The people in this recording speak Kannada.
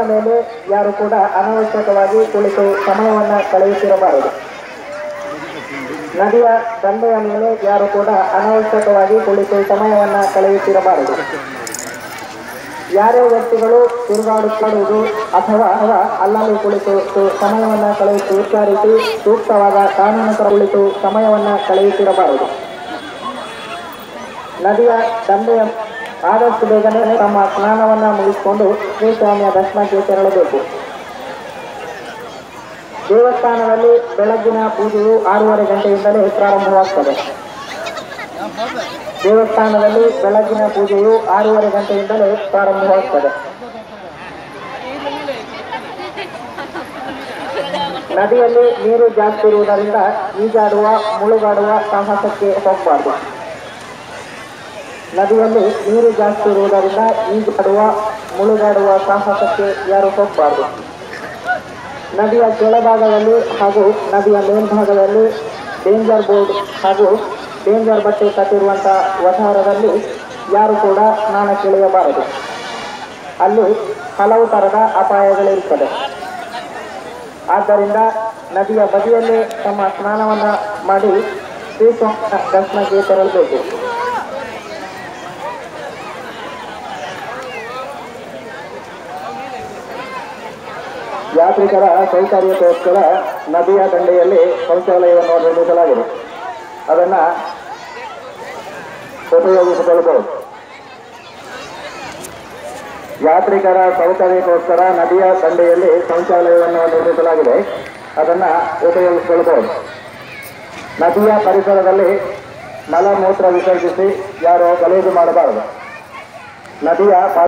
ಮೇಲೆ ಯಾರು ಕೂಡ ಅನಾವಶ್ಯಕವಾಗಿ ಕುಳಿತು ಸಮಯವನ್ನು ಕಳೆಯುತ್ತಿರಬಾರದು. ನದಿಯ ದಂಡೆಯ ಮೇಲೆ ಯಾರು ಕೂಡ ಅನಾವಶ್ಯಕವಾಗಿ ಕುಳಿತು ಸಮಯವನ್ನು ಕಳೆಯುತ್ತಿರಬಾರದು. ಯಾರೇ ವ್ಯಕ್ತಿಗಳು ತಿರುಗಾಡುತ್ತಿರುವುದು ಅಥವಾ ಅಲ್ಲಲ್ಲಿ ಕುಳಿತು ಸಮಯವನ್ನು ಕಳೆಯುತ್ತಿ ವಿಚಾರಿಸಿ ಸೂಕ್ತವಾದ ಕಾನೂನು ಕುಳಿತು ಸಮಯವನ್ನು ಕಳೆಯುತ್ತಿರಬಾರದು. ನದಿಯ ದಂಡೆಯ ಆದಷ್ಟು ಬೇಗನೆ ತಮ್ಮ ಸ್ನಾನವನ್ನು ಮುಗಿಸಿಕೊಂಡು ಶ್ರೀಸ್ವಾಮಿಯ ದರ್ಶನಕ್ಕೆ ತೆರಳಬೇಕು. ದೇವಸ್ಥಾನದಲ್ಲಿ ಬೆಳಗ್ಗಿನ ಪೂಜೆಯು 6:30 ಗಂಟೆಯಿಂದಲೇ ಪ್ರಾರಂಭವಾಗುತ್ತದೆ. ದೇವಸ್ಥಾನದಲ್ಲಿ ಬೆಳಗ್ಗಿನ ಪೂಜೆಯು 6:30 ಗಂಟೆಯಿಂದಲೇ ಪ್ರಾರಂಭವಾಗುತ್ತದೆ. ನದಿಯಲ್ಲಿ ನೀರು ಜಾಸ್ತಿ ಇರುವುದರಿಂದ ಈಜಾಡುವ ಮುಳುಗಾಡುವ ಸಾಹಸಕ್ಕೆ ಹೋಗಬಾರದು. ನದಿಯಲ್ಲಿ ನೀರು ಜಾಸ್ತಿ ಇರುವುದರಿಂದ ಈಜಾಡುವ ಮುಳುಗಾಡುವ ಸಾಹಸಕ್ಕೆ ಯಾರು ಹೋಗಬಾರದು. ನದಿಯ ಕೆಳಭಾಗದಲ್ಲಿ ಹಾಗೂ ನದಿಯ ಮೇಲ್ಭಾಗದಲ್ಲಿ ಡೇಂಜರ್ ಬೋರ್ಡ್ ಹಾಗೂ ಡೇಂಜರ್ ಬಟ್ಟೆ ಕಟ್ಟಿರುವಂಥ ವಠಾರದಲ್ಲಿ ಯಾರು ಕೂಡ ಸ್ನಾನಕ್ಕಿಳಿಯಬಾರದು. ಅಲ್ಲಿ ಹಲವು ಥರದ ಅಪಾಯಗಳಿರುತ್ತದೆ. ಆದ್ದರಿಂದ ನದಿಯ ಬದಿಯಲ್ಲೇ ತಮ್ಮ ಸ್ನಾನವನ್ನು ಮಾಡಿ ಶ್ರೀಸ್ವಾಮಿಯ ದರ್ಶನಕ್ಕೆ ತೆರಳಬೇಕು. ಯಾತ್ರಿಕರ ಸೌಕರ್ಯಕ್ಕೋಸ್ಕರ ನದಿಯ ದಂಡೆಯಲ್ಲಿ ಶೌಚಾಲಯವನ್ನು ನಿರ್ಮಿಸಲಾಗಿದೆ. ಅದನ್ನು ಉಪಯೋಗಿಸಿಕೊಳ್ಳಬಹುದು. ಯಾತ್ರಿಕರ ಸೌಕರ್ಯಕ್ಕೋಸ್ಕರ ನದಿಯ ದಂಡೆಯಲ್ಲಿ ಶೌಚಾಲಯವನ್ನು ನಿರ್ಮಿಸಲಾಗಿದೆ. ಅದನ್ನು ಉಪಯೋಗಿಸಿಕೊಳ್ಳಬಹುದು. ನದಿಯ ಪರಿಸರದಲ್ಲಿ ಮಲಮೂತ್ರ ವಿಸರ್ಜಿಸಿ ಯಾರು ಗಲೀಜು ಮಾಡಬಾರದು. ನದಿಯ